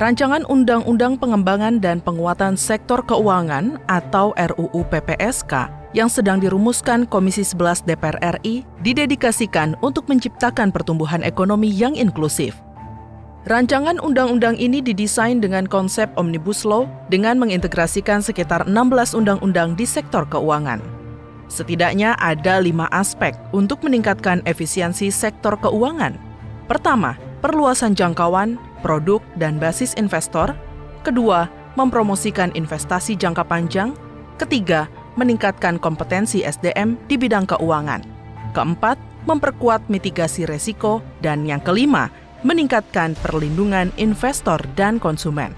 Rancangan Undang-Undang Pengembangan dan Penguatan Sektor Keuangan atau RUU PPSK yang sedang dirumuskan Komisi 11 DPR RI didedikasikan untuk menciptakan pertumbuhan ekonomi yang inklusif. Rancangan undang-undang ini didesain dengan konsep Omnibus Law dengan mengintegrasikan sekitar 16 undang-undang di sektor keuangan. Setidaknya ada 5 aspek untuk meningkatkan efisiensi sektor keuangan. Pertama, perluasan jangkauan, produk, dan basis investor. Kedua, mempromosikan investasi jangka panjang. Ketiga, meningkatkan kompetensi SDM di bidang keuangan. Keempat, memperkuat mitigasi resiko. Dan yang kelima, meningkatkan perlindungan investor dan konsumen.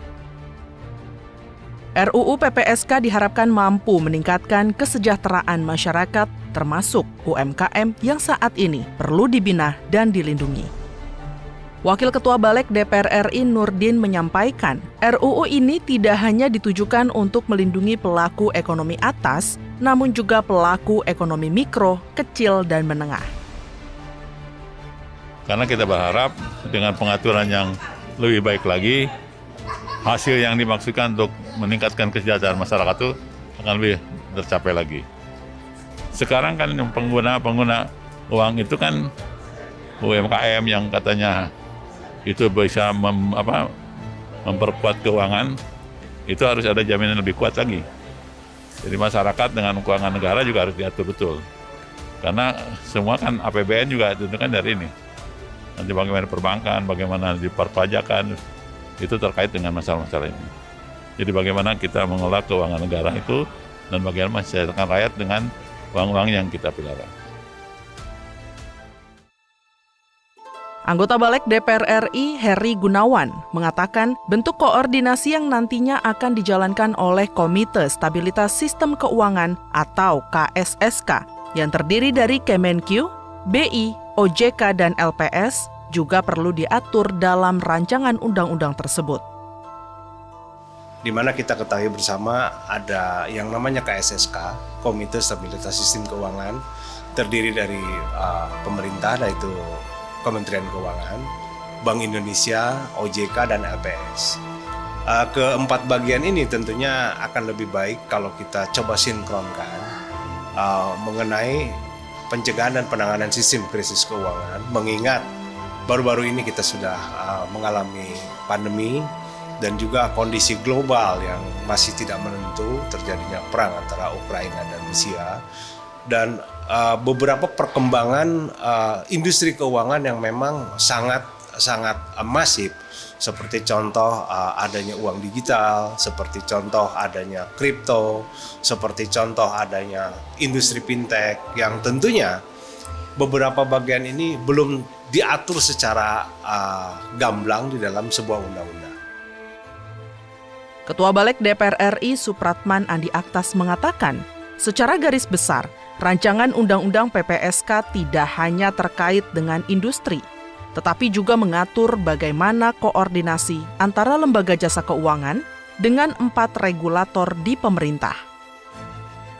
RUU PPSK diharapkan mampu meningkatkan kesejahteraan masyarakat, termasuk UMKM yang saat ini perlu dibina dan dilindungi. Wakil Ketua Balik DPR RI Nurdin menyampaikan, RUU ini tidak hanya ditujukan untuk melindungi pelaku ekonomi atas, namun juga pelaku ekonomi mikro, kecil, dan menengah. Karena kita berharap dengan pengaturan yang lebih baik lagi, hasil yang dimaksudkan untuk meningkatkan kesejahteraan masyarakat itu akan lebih tercapai lagi. Sekarang kan pengguna uang itu kan UMKM yang katanya itu bisa memperkuat keuangan, itu harus ada jaminan lebih kuat lagi. Jadi masyarakat dengan keuangan negara juga harus diatur betul. Karena semua kan APBN juga ditentukan dari ini. Nanti bagaimana perbankan, bagaimana di perpajakan, itu terkait dengan masalah-masalah ini. Jadi bagaimana kita mengelola keuangan negara itu, dan bagaimana mensejahterakan rakyat dengan uang-uang yang kita pelihara. Anggota Balik DPR RI Heri Gunawan mengatakan bentuk koordinasi yang nantinya akan dijalankan oleh Komite Stabilitas Sistem Keuangan atau KSSK yang terdiri dari Kemenq, BI, OJK, dan LPS juga perlu diatur dalam rancangan undang-undang tersebut. Di mana kita ketahui bersama ada yang namanya KSSK, Komite Stabilitas Sistem Keuangan, terdiri dari pemerintah, yaitu Kementerian Keuangan, Bank Indonesia, OJK, dan LPS. Keempat bagian ini tentunya akan lebih baik kalau kita coba sinkronkan mengenai pencegahan dan penanganan sistem krisis keuangan, mengingat baru-baru ini kita sudah mengalami pandemi dan juga kondisi global yang masih tidak menentu, terjadinya perang antara Ukraina dan Rusia, dan beberapa perkembangan industri keuangan yang memang sangat masif, seperti contoh adanya uang digital, seperti contoh adanya kripto, seperti contoh adanya industri fintech, yang tentunya beberapa bagian ini belum diatur secara gamblang di dalam sebuah undang-undang. Ketua Balik DPR RI Supratman Andi Aktas mengatakan, secara garis besar, rancangan Undang-Undang PPSK tidak hanya terkait dengan industri, tetapi juga mengatur bagaimana koordinasi antara lembaga jasa keuangan dengan 4 regulator di pemerintah.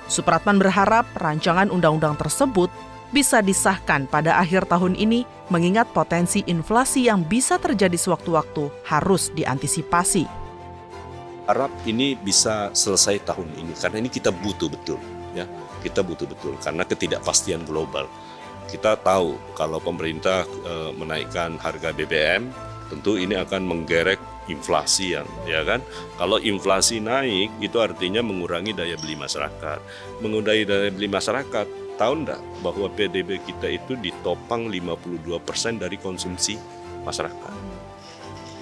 Supratman berharap rancangan undang-undang tersebut bisa disahkan pada akhir tahun ini, mengingat potensi inflasi yang bisa terjadi sewaktu-waktu harus diantisipasi. Harap ini bisa selesai tahun ini, karena ini kita butuh betul. Ya, kita butuh betul karena ketidakpastian global. Kita tahu kalau pemerintah menaikkan harga BBM, tentu ini akan menggerek inflasi ya kan. Kalau inflasi naik, itu artinya mengurangi daya beli masyarakat. Mengurangi daya beli masyarakat, tahu enggak bahwa PDB kita itu ditopang 52% dari konsumsi masyarakat.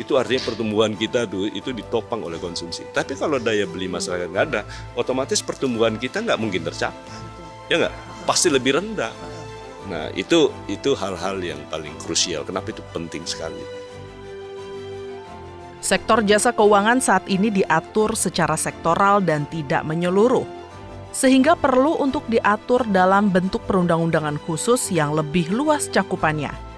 Itu artinya pertumbuhan kita itu ditopang oleh konsumsi. Tapi kalau daya beli masyarakat nggak ada, otomatis pertumbuhan kita nggak mungkin tercapai. Ya nggak? Pasti lebih rendah. Nah, itu hal-hal yang paling krusial. Kenapa itu penting sekali? Sektor jasa keuangan saat ini diatur secara sektoral dan tidak menyeluruh, sehingga perlu untuk diatur dalam bentuk perundang-undangan khusus yang lebih luas cakupannya.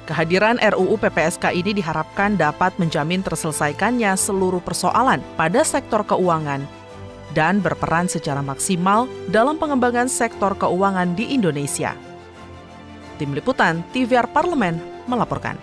Kehadiran RUU PPSK ini diharapkan dapat menjamin terselesaikannya seluruh persoalan pada sektor keuangan dan berperan secara maksimal dalam pengembangan sektor keuangan di Indonesia. Tim Liputan TVR Parlemen melaporkan.